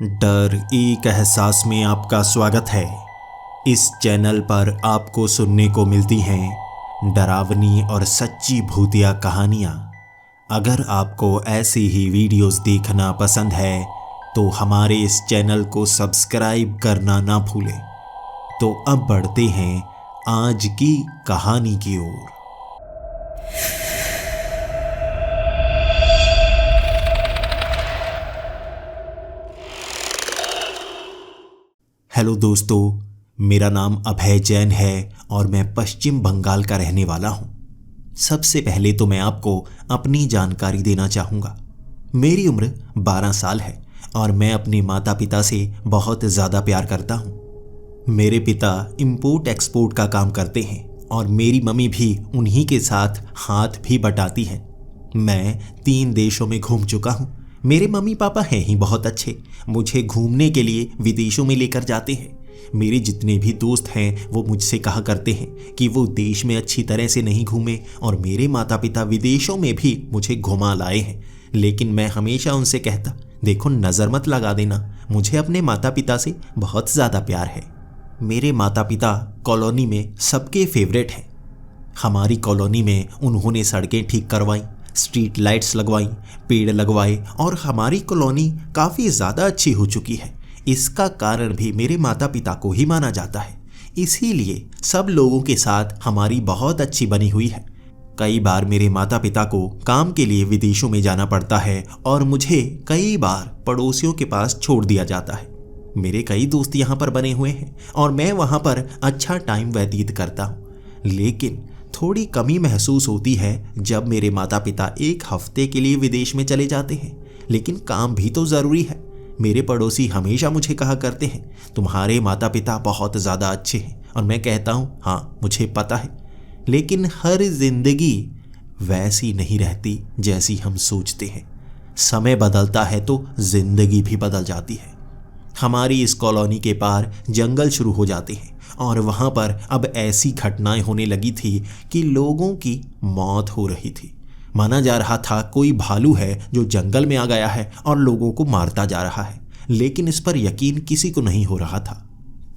डर एक एहसास में आपका स्वागत है। इस चैनल पर आपको सुनने को मिलती हैं डरावनी और सच्ची भूतिया कहानियाँ। अगर आपको ऐसी ही वीडियोस देखना पसंद है तो हमारे इस चैनल को सब्सक्राइब करना ना भूलें। तो अब बढ़ते हैं आज की कहानी की ओर। हेलो दोस्तों, मेरा नाम अभय जैन है और मैं पश्चिम बंगाल का रहने वाला हूँ। सबसे पहले तो मैं आपको अपनी जानकारी देना चाहूँगा। मेरी उम्र 12 साल है और मैं अपने माता पिता से बहुत ज़्यादा प्यार करता हूँ। मेरे पिता इंपोर्ट एक्सपोर्ट का काम करते हैं और मेरी मम्मी भी उन्हीं के साथ हाथ भी बटाती है। मैं 3 देशों में घूम चुका हूँ। मेरे मम्मी पापा हैं ही बहुत अच्छे, मुझे घूमने के लिए विदेशों में लेकर जाते हैं। मेरे जितने भी दोस्त हैं वो मुझसे कहा करते हैं कि वो देश में अच्छी तरह से नहीं घूमे और मेरे माता पिता विदेशों में भी मुझे घुमा लाए हैं। लेकिन मैं हमेशा उनसे कहता, देखो नज़र मत लगा देना, मुझे अपने माता पिता से बहुत ज़्यादा प्यार है। मेरे माता पिता कॉलोनी में सबके फेवरेट हैं। हमारी कॉलोनी में उन्होंने सड़कें ठीक करवाई, स्ट्रीट लाइट्स लगवाई, पेड़ लगवाए और हमारी कॉलोनी काफ़ी ज़्यादा अच्छी हो चुकी है। इसका कारण भी मेरे माता पिता को ही माना जाता है। इसीलिए सब लोगों के साथ हमारी बहुत अच्छी बनी हुई है। कई बार मेरे माता पिता को काम के लिए विदेशों में जाना पड़ता है और मुझे कई बार पड़ोसियों के पास छोड़ दिया जाता है। मेरे कई दोस्त यहाँ पर बने हुए हैं और मैं वहाँ पर अच्छा टाइम व्यतीत करता हूँ। लेकिन थोड़ी कमी महसूस होती है जब मेरे माता पिता 1 हफ्ते के लिए विदेश में चले जाते हैं। लेकिन काम भी तो ज़रूरी है। मेरे पड़ोसी हमेशा मुझे कहा करते हैं, तुम्हारे माता पिता बहुत ज़्यादा अच्छे हैं। और मैं कहता हूँ, हाँ मुझे पता है, लेकिन हर जिंदगी वैसी नहीं रहती जैसी हम सोचते हैं। समय बदलता है तो जिंदगी भी बदल जाती है। हमारी इस कॉलोनी के पार जंगल शुरू हो जाते हैं और वहाँ पर अब ऐसी घटनाएं होने लगी थी कि लोगों की मौत हो रही थी। माना जा रहा था कोई भालू है जो जंगल में आ गया है और लोगों को मारता जा रहा है, लेकिन इस पर यकीन किसी को नहीं हो रहा था।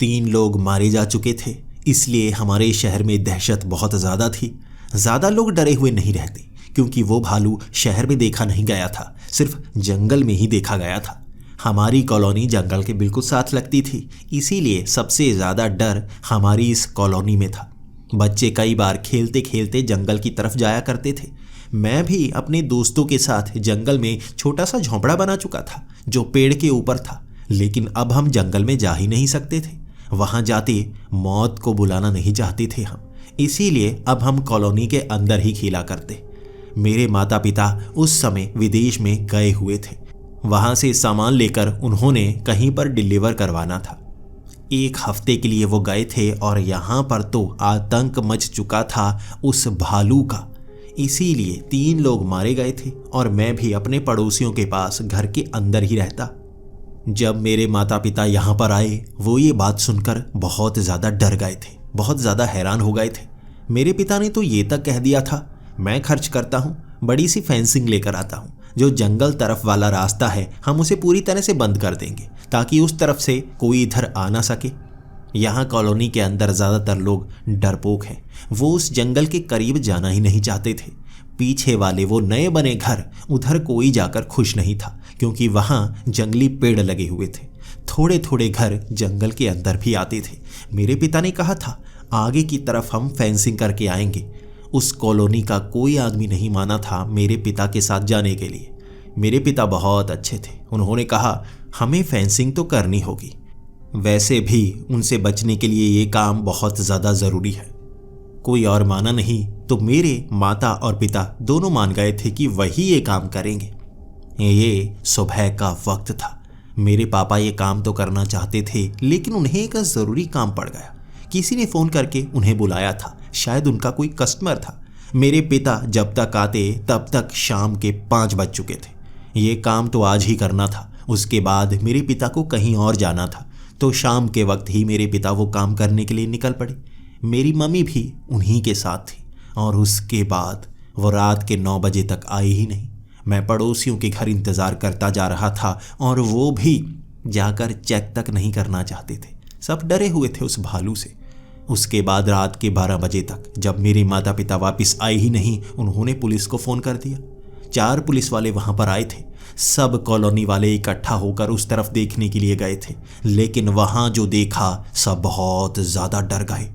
3 लोग मारे जा चुके थे, इसलिए हमारे शहर में दहशत बहुत ज़्यादा थी। ज़्यादा लोग डरे हुए नहीं रहते क्योंकि वो भालू शहर में देखा नहीं गया था, सिर्फ जंगल में ही देखा गया था। हमारी कॉलोनी जंगल के बिल्कुल साथ लगती थी, इसीलिए सबसे ज़्यादा डर हमारी इस कॉलोनी में था। बच्चे कई बार खेलते खेलते जंगल की तरफ जाया करते थे। मैं भी अपने दोस्तों के साथ जंगल में छोटा सा झोंपड़ा बना चुका था जो पेड़ के ऊपर था। लेकिन अब हम जंगल में जा ही नहीं सकते थे। वहाँ जाते मौत को बुलाना नहीं चाहते थे हम, इसीलिए अब हम कॉलोनी के अंदर ही खेला करते। मेरे माता पिता उस समय विदेश में गए हुए थे। वहाँ से सामान लेकर उन्होंने कहीं पर डिलीवर करवाना था। 1 हफ्ते के लिए वो गए थे और यहाँ पर तो आतंक मच चुका था उस भालू का। इसीलिए 3 लोग मारे गए थे और मैं भी अपने पड़ोसियों के पास घर के अंदर ही रहता। जब मेरे माता पिता यहाँ पर आए वो ये बात सुनकर बहुत ज़्यादा डर गए थे, बहुत ज़्यादा हैरान हो गए थे। मेरे पिता ने तो ये तक कह दिया था, मैं खर्च करता हूँ, बड़ी सी फेंसिंग लेकर आता हूँ, जो जंगल तरफ वाला रास्ता है हम उसे पूरी तरह से बंद कर देंगे ताकि उस तरफ से कोई इधर आ ना सके। यहाँ कॉलोनी के अंदर ज़्यादातर लोग डरपोक हैं, वो उस जंगल के करीब जाना ही नहीं चाहते थे। पीछे वाले वो नए बने घर, उधर कोई जाकर खुश नहीं था क्योंकि वहाँ जंगली पेड़ लगे हुए थे। थोड़े थोड़े घर जंगल के अंदर भी आते थे। मेरे पिता ने कहा था आगे की तरफ हम फेंसिंग करके आएंगे। उस कॉलोनी का कोई आदमी नहीं माना था मेरे पिता के साथ जाने के लिए। मेरे पिता बहुत अच्छे थे, उन्होंने कहा हमें फेंसिंग तो करनी होगी। वैसे भी उनसे बचने के लिए ये काम बहुत ज़्यादा ज़रूरी है। कोई और माना नहीं तो मेरे माता और पिता दोनों मान गए थे कि वही ये काम करेंगे। ये सुबह का वक्त था। मेरे पापा ये काम तो करना चाहते थे लेकिन उन्हें एक ज़रूरी काम पड़ गया। किसी ने फ़ोन करके उन्हें बुलाया था, शायद उनका कोई कस्टमर था। मेरे पिता जब तक आते तब तक शाम के 5 बज चुके थे। ये काम तो आज ही करना था। उसके बाद मेरे पिता को कहीं और जाना था, तो शाम के वक्त ही मेरे पिता वो काम करने के लिए निकल पड़े। मेरी मम्मी भी उन्हीं के साथ थी और उसके बाद वो रात के 9 बजे तक आई ही नहीं। मैं पड़ोसियों के घर इंतज़ार करता जा रहा था और वो भी जाकर चेक तक नहीं करना चाहते थे। सब डरे हुए थे उस भालू से। उसके बाद रात के 12 बजे तक जब मेरे माता पिता वापस आए ही नहीं, उन्होंने पुलिस को फ़ोन कर दिया। 4 पुलिस वाले वहाँ पर आए थे। सब कॉलोनी वाले इकट्ठा होकर उस तरफ देखने के लिए गए थे, लेकिन वहाँ जो देखा सब बहुत ज़्यादा डर गए।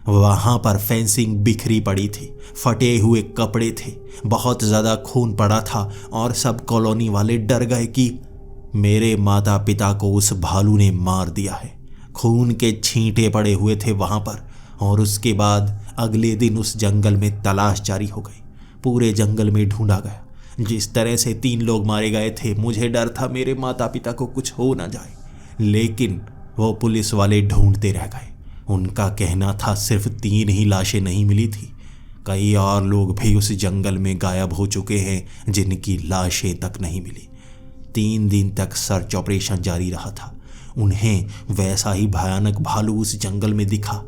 वहाँ पर फेंसिंग बिखरी पड़ी थी, फटे हुए कपड़े थे, बहुत ज़्यादा खून पड़ा था और सब कॉलोनी वाले डर गए कि मेरे माता पिता को उस भालू ने मार दिया है। खून के छींटे पड़े हुए थे वहाँ पर। और उसके बाद अगले दिन उस जंगल में तलाश जारी हो गई। पूरे जंगल में ढूंढा गया। जिस तरह से 3 लोग मारे गए थे, मुझे डर था मेरे माता पिता को कुछ हो ना जाए, लेकिन वो पुलिस वाले ढूंढते रह गए। उनका कहना था सिर्फ 3 ही लाशें नहीं मिली थी, कई और लोग भी उस जंगल में गायब हो चुके हैं जिनकी लाशें तक नहीं मिली। 3 दिन तक सर्च ऑपरेशन जारी रहा था। उन्हें वैसा ही भयानक भालू उस जंगल में दिखा।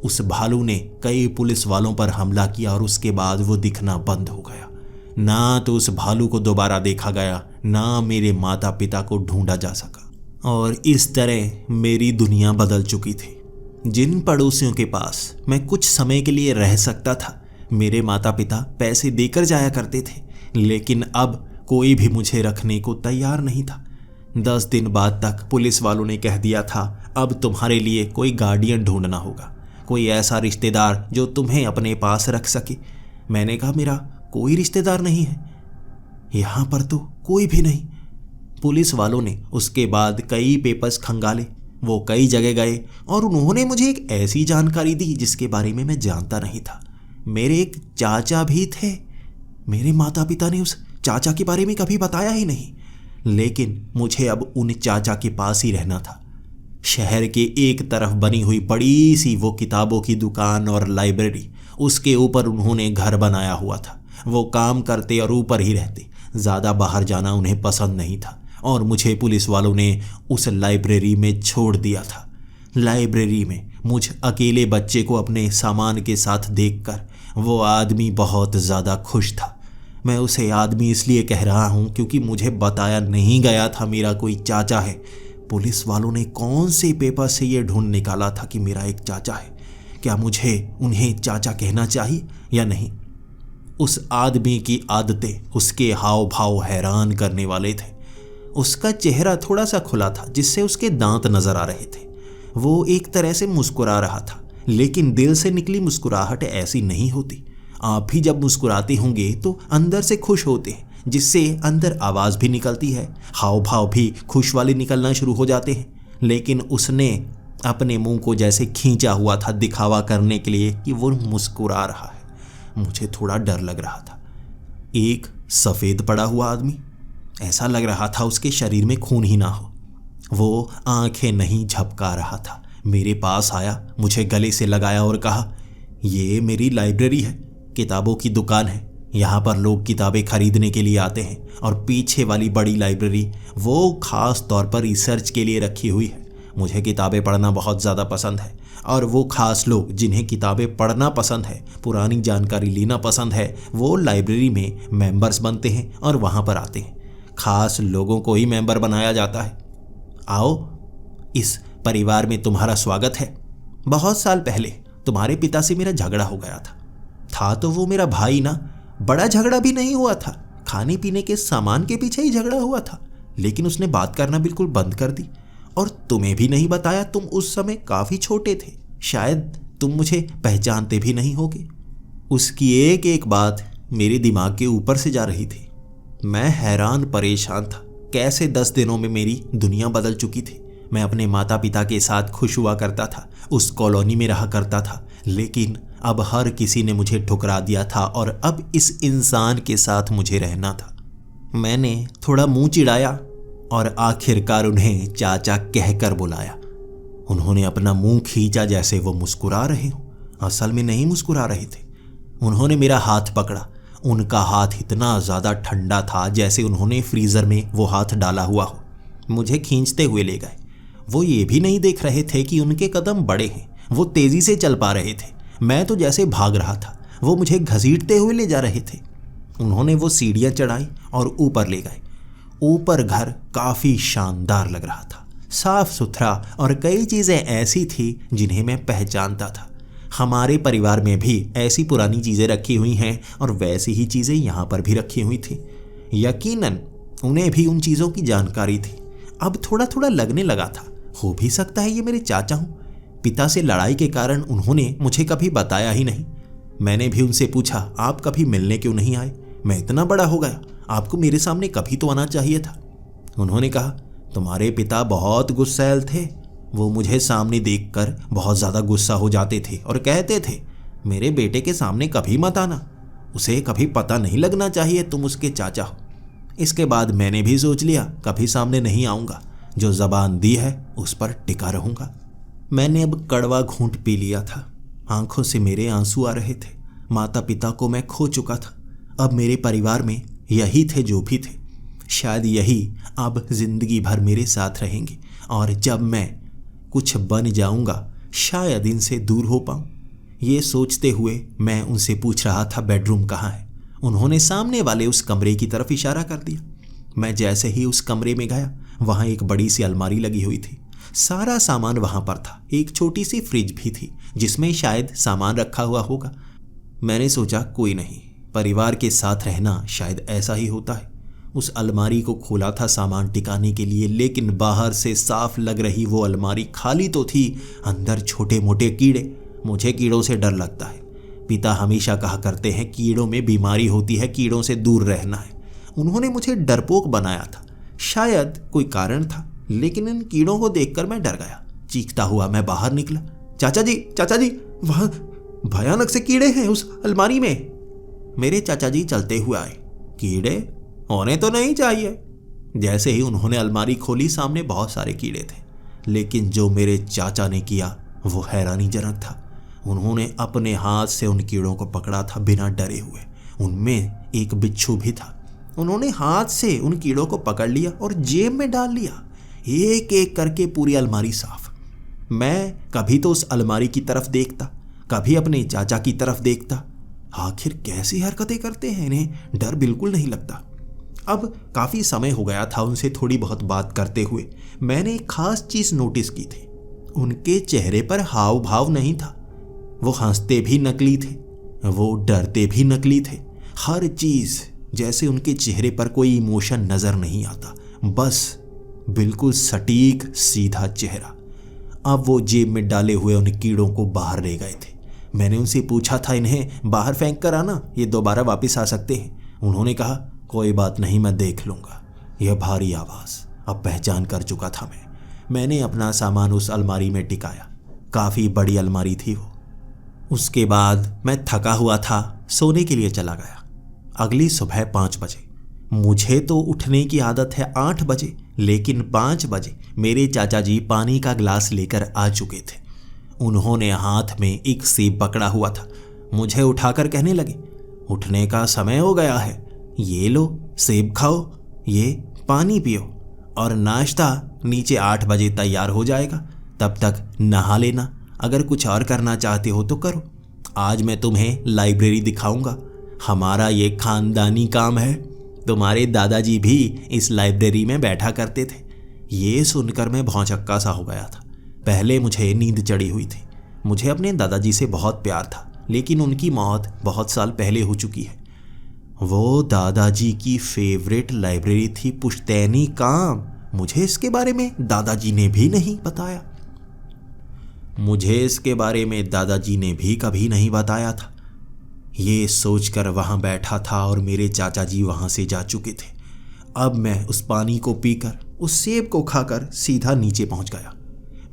उस भालू ने कई पुलिस वालों पर हमला किया और उसके बाद वो दिखना बंद हो गया। ना तो उस भालू को दोबारा देखा गया, ना मेरे माता पिता को ढूंढा जा सका। और इस तरह मेरी दुनिया बदल चुकी थी। जिन पड़ोसियों के पास मैं कुछ समय के लिए रह सकता था, मेरे माता पिता पैसे देकर जाया करते थे, लेकिन अब कोई भी मुझे रखने को तैयार नहीं था। 10 दिन बाद तक पुलिस वालों ने कह दिया था, अब तुम्हारे लिए कोई गार्डियन ढूंढना होगा, कोई ऐसा रिश्तेदार जो तुम्हें अपने पास रख सके। मैंने कहा, मेरा कोई रिश्तेदार नहीं है, यहाँ पर तो कोई भी नहीं। पुलिस वालों ने उसके बाद कई पेपर्स खंगाले। वो कई जगह गए और उन्होंने मुझे एक ऐसी जानकारी दी जिसके बारे में मैं जानता नहीं था। मेरे एक चाचा भी थे। मेरे माता पिता ने उस चाचा के बारे में कभी बताया ही नहीं, लेकिन मुझे अब उन चाचा के पास ही रहना था। शहर के एक तरफ बनी हुई बड़ी सी वो किताबों की दुकान और लाइब्रेरी, उसके ऊपर उन्होंने घर बनाया हुआ था। वो काम करते और ऊपर ही रहते, ज़्यादा बाहर जाना उन्हें पसंद नहीं था और मुझे पुलिस वालों ने उस लाइब्रेरी में छोड़ दिया था। लाइब्रेरी में मुझ अकेले बच्चे को अपने सामान के साथ देखकर वो आदमी बहुत ज़्यादा खुश था। मैं उसे आदमी इसलिए कह रहा हूँ क्योंकि मुझे बताया नहीं गया था मेरा कोई चाचा है। पुलिस वालों ने कौन से पेपर से ये ढूंढ निकाला था कि मेरा एक चाचा है? क्या मुझे उन्हें चाचा कहना चाहिए या नहीं? उस आदमी की आदतें, उसके हाव भाव हैरान करने वाले थे। उसका चेहरा थोड़ा सा खुला था जिससे उसके दांत नजर आ रहे थे। वो एक तरह से मुस्कुरा रहा था, लेकिन दिल से निकली मुस्कुराहट ऐसी नहीं होती। आप भी जब मुस्कुराते होंगे तो अंदर से खुश होते हैं, जिससे अंदर आवाज़ भी निकलती है, हाव भाव भी खुश वाले निकलना शुरू हो जाते हैं। लेकिन उसने अपने मुंह को जैसे खींचा हुआ था दिखावा करने के लिए कि वो मुस्कुरा रहा है। मुझे थोड़ा डर लग रहा था। एक सफ़ेद पड़ा हुआ आदमी, ऐसा लग रहा था उसके शरीर में खून ही ना हो। वो आंखें नहीं झपका रहा था। मेरे पास आया, मुझे गले से लगाया और कहा, ये मेरी लाइब्रेरी है, किताबों की दुकान है। यहाँ पर लोग किताबें खरीदने के लिए आते हैं और पीछे वाली बड़ी लाइब्रेरी वो ख़ास तौर पर रिसर्च के लिए रखी हुई है। मुझे किताबें पढ़ना बहुत ज़्यादा पसंद है और वो ख़ास लोग जिन्हें किताबें पढ़ना पसंद है, पुरानी जानकारी लेना पसंद है, वो लाइब्रेरी में मेंबर्स बनते हैं और वहाँ पर आते हैं। ख़ास लोगों को ही मेंबर बनाया जाता है। आओ, इस परिवार में तुम्हारा स्वागत है। बहुत साल पहले तुम्हारे पिता से मेरा झगड़ा हो गया था तो वो मेरा भाई ना, बड़ा झगड़ा भी नहीं हुआ था, खाने पीने के सामान के पीछे ही झगड़ा हुआ था, लेकिन उसने बात करना बिल्कुल बंद कर दी। और तुम्हें भी नहीं बताया, तुम उस समय काफ़ी छोटे थे, शायद तुम मुझे पहचानते भी नहीं होगे। उसकी एक एक बात मेरे दिमाग के ऊपर से जा रही थी। मैं हैरान परेशान था, कैसे 10 दिनों में मेरी दुनिया बदल चुकी थी। मैं अपने माता पिता के साथ खुश हुआ करता था, उस कॉलोनी में रहा करता था, लेकिन अब हर किसी ने मुझे ठुकरा दिया था और अब इस इंसान के साथ मुझे रहना था। मैंने थोड़ा मुंह चिढ़ाया और आखिरकार उन्हें चाचा कहकर बुलाया। उन्होंने अपना मुंह खींचा जैसे वो मुस्कुरा रहे हों, असल में नहीं मुस्कुरा रहे थे। उन्होंने मेरा हाथ पकड़ा। उनका हाथ इतना ज़्यादा ठंडा था जैसे उन्होंने फ्रीज़र में वो हाथ डाला हुआ हो। मुझे खींचते हुए ले गए। वो ये भी नहीं देख रहे थे कि उनके कदम बड़े हैं, वो तेज़ी से चल पा रहे थे। मैं तो जैसे भाग रहा था, वो मुझे घसीटते हुए ले जा रहे थे। उन्होंने वो सीढ़ियाँ चढ़ाई और ऊपर ले गए। ऊपर घर काफ़ी शानदार लग रहा था। साफ सुथरा और कई चीज़ें ऐसी थी जिन्हें मैं पहचानता था। हमारे परिवार में भी ऐसी पुरानी चीज़ें रखी हुई हैं और वैसी ही चीज़ें यहाँ पर भी रखी हुई थी। यकीनन उन्हें भी उन चीज़ों की जानकारी थी। अब थोड़ा थोड़ा लगने लगा था, हो भी सकता है ये मेरे चाचा हों। पिता से लड़ाई के कारण उन्होंने मुझे कभी बताया ही नहीं। मैंने भी उनसे पूछा, आप कभी मिलने क्यों नहीं आए? मैं इतना बड़ा हो गया, आपको मेरे सामने कभी तो आना चाहिए था। उन्होंने कहा, तुम्हारे पिता बहुत गुस्सैल थे। वो मुझे सामने देखकर बहुत ज़्यादा गुस्सा हो जाते थे और कहते थे, मेरे बेटे के सामने कभी मत आना, उसे कभी पता नहीं लगना चाहिए तुम उसके चाचा हो। इसके बाद मैंने भी सोच लिया, कभी सामने नहीं आऊँगा, जो ज़बान दी है उस पर टिका रहूँगा। मैंने अब कड़वा घूंट पी लिया था। आंखों से मेरे आंसू आ रहे थे। माता पिता को मैं खो चुका था। अब मेरे परिवार में यही थे जो भी थे। शायद यही अब जिंदगी भर मेरे साथ रहेंगे और जब मैं कुछ बन जाऊंगा शायद इनसे दूर हो पाऊं। ये सोचते हुए मैं उनसे पूछ रहा था, बेडरूम कहाँ है? उन्होंने सामने वाले उस कमरे की तरफ इशारा कर दिया। मैं जैसे ही उस कमरे में गया, वहाँ एक बड़ी सी अलमारी लगी हुई थी। सारा सामान वहाँ पर था। एक छोटी सी फ्रिज भी थी जिसमें शायद सामान रखा हुआ होगा। मैंने सोचा, कोई नहीं, परिवार के साथ रहना शायद ऐसा ही होता है। उस अलमारी को खोला था सामान टिकाने के लिए, लेकिन बाहर से साफ लग रही वो अलमारी खाली तो थी, अंदर छोटे मोटे कीड़े। मुझे कीड़ों से डर लगता है। पिता हमेशा कहा करते हैं, कीड़ों में बीमारी होती है, कीड़ों से दूर रहना है। उन्होंने मुझे डरपोक बनाया था। शायद कोई कारण था, लेकिन इन कीड़ों को देखकर मैं डर गया। चीखता हुआ मैं बाहर निकला, चाचा जी, वहाँ भयानक से कीड़े हैं उस अलमारी में। मेरे चाचा जी चलते हुए आए। कीड़े होने तो नहीं चाहिए। जैसे ही उन्होंने अलमारी खोली, सामने बहुत सारे कीड़े थे, लेकिन जो मेरे चाचा ने किया वो हैरानीजनक था। उन्होंने अपने हाथ से उन कीड़ों को पकड़ा था बिना डरे हुए। उनमें एक बिच्छू भी था। उन्होंने हाथ से उन कीड़ों को पकड़ लिया और जेब में डाल लिया, एक एक करके पूरी अलमारी साफ। मैं कभी तो उस अलमारी की तरफ देखता, कभी अपने चाचा की तरफ देखता। आखिर कैसी हरकतें करते हैं, इन्हें डर बिल्कुल नहीं लगता। अब काफ़ी समय हो गया था उनसे थोड़ी बहुत बात करते हुए। मैंने एक खास चीज़ नोटिस की थी। उनके चेहरे पर हाव भाव नहीं था। वो हंसते भी नकली थे, वो डरते भी नकली थे। हर चीज़ जैसे उनके चेहरे पर कोई इमोशन नज़र नहीं आता, बस बिल्कुल सटीक सीधा चेहरा। अब वो जेब में डाले हुए उन कीड़ों को बाहर ले गए थे। मैंने उनसे पूछा था, इन्हें बाहर फेंक कर आना, ये दोबारा वापस आ सकते हैं। उन्होंने कहा, कोई बात नहीं, मैं देख लूँगा। यह भारी आवाज़ अब पहचान कर चुका था मैंने अपना सामान उस अलमारी में टिकाया। काफ़ी बड़ी अलमारी थी वो। उसके बाद मैं थका हुआ था, सोने के लिए चला गया। अगली सुबह 5 बजे। मुझे तो उठने की आदत है 8 बजे, लेकिन 5 बजे मेरे चाचा जी पानी का ग्लास लेकर आ चुके थे। उन्होंने हाथ में एक सेब पकड़ा हुआ था। मुझे उठाकर कहने लगे, उठने का समय हो गया है, ये लो सेब खाओ, ये पानी पियो और नाश्ता नीचे 8 बजे तैयार हो जाएगा। तब तक नहा लेना, अगर कुछ और करना चाहते हो तो करो। आज मैं तुम्हें लाइब्रेरी दिखाऊंगा, हमारा ये खानदानी काम है। तुम्हारे दादाजी भी इस लाइब्रेरी में बैठा करते थे। ये सुनकर मैं भौंचक्का सा हो गया था। पहले मुझे नींद चढ़ी हुई थी। मुझे अपने दादाजी से बहुत प्यार था, लेकिन उनकी मौत बहुत साल पहले हो चुकी है। वो दादाजी की फेवरेट लाइब्रेरी थी, पुश्तैनी काम। मुझे इसके बारे में दादाजी ने भी नहीं बताया। मुझे इसके बारे में दादाजी ने भी कभी नहीं बताया था। ये सोचकर वहाँ बैठा था और मेरे चाचा जी वहाँ से जा चुके थे। अब मैं उस पानी को पीकर, उस सेब को खाकर सीधा नीचे पहुँच गया।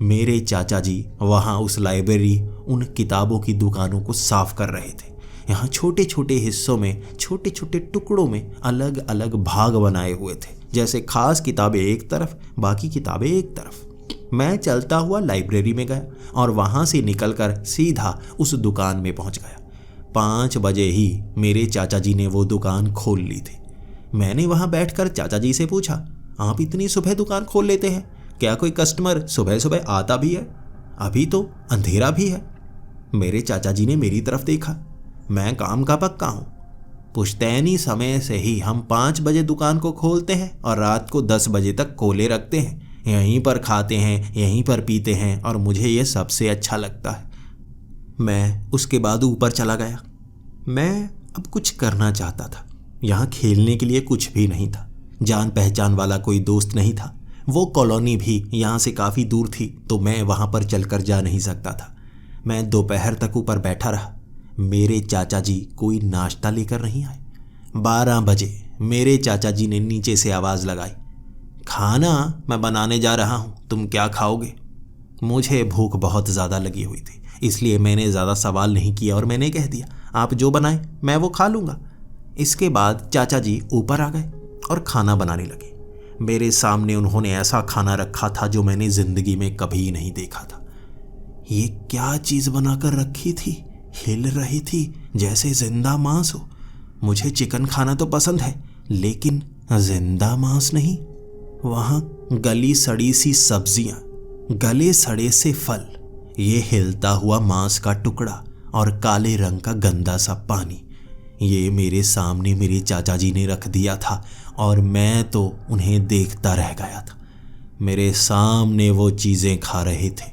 मेरे चाचा जी वहाँ उस लाइब्रेरी, उन किताबों की दुकानों को साफ कर रहे थे। यहाँ छोटे छोटे हिस्सों में, छोटे छोटे टुकड़ों में अलग अलग भाग बनाए हुए थे, जैसे खास किताबें एक तरफ, बाकी किताबें एक तरफ। मैं चलता हुआ लाइब्रेरी में गया और वहाँ से निकलकर सीधा उस दुकान में पहुँच गया। 5 बजे ही मेरे चाचा जी ने वो दुकान खोल ली थी। मैंने वहाँ बैठकर चाचा जी से पूछा, आप इतनी सुबह दुकान खोल लेते हैं, क्या कोई कस्टमर सुबह सुबह आता भी है? अभी तो अंधेरा भी है। मेरे चाचा जी ने मेरी तरफ देखा। मैं काम का पक्का हूँ। पुश्तैनी समय से ही हम 5 बजे दुकान को खोलते हैं और रात को 10 बजे तक खोले रखते हैं। यहीं पर खाते हैं, यहीं पर पीते हैं और मुझे ये सबसे अच्छा लगता है। मैं उसके बाद ऊपर चला गया। मैं अब कुछ करना चाहता था। यहाँ खेलने के लिए कुछ भी नहीं था। जान पहचान वाला कोई दोस्त नहीं था। वो कॉलोनी भी यहाँ से काफ़ी दूर थी, तो मैं वहाँ पर चलकर जा नहीं सकता था। मैं दोपहर तक ऊपर बैठा रहा। मेरे चाचा जी कोई नाश्ता लेकर नहीं आए। 12 बजे मेरे चाचा जी ने नीचे से आवाज़ लगाई, खाना मैं बनाने जा रहा हूँ, तुम क्या खाओगे? मुझे भूख बहुत ज़्यादा लगी हुई थी, इसलिए मैंने ज़्यादा सवाल नहीं किया और मैंने कह दिया, आप जो बनाएं मैं वो खा लूँगा। इसके बाद चाचा जी ऊपर आ गए और खाना बनाने लगे। मेरे सामने उन्होंने ऐसा खाना रखा था जो मैंने ज़िंदगी में कभी नहीं देखा था। ये क्या चीज़ बनाकर रखी थी? हिल रही थी जैसे जिंदा मांस हो। मुझे चिकन खाना तो पसंद है, लेकिन जिंदा मांस नहीं। वहाँ गली सड़ी सी सब्जियाँ, गले सड़े से फल, ये हिलता हुआ मांस का टुकड़ा और काले रंग का गंदा सा पानी, ये मेरे सामने मेरे चाचा जी ने रख दिया था और मैं तो उन्हें देखता रह गया था। मेरे सामने वो चीज़ें खा रहे थे।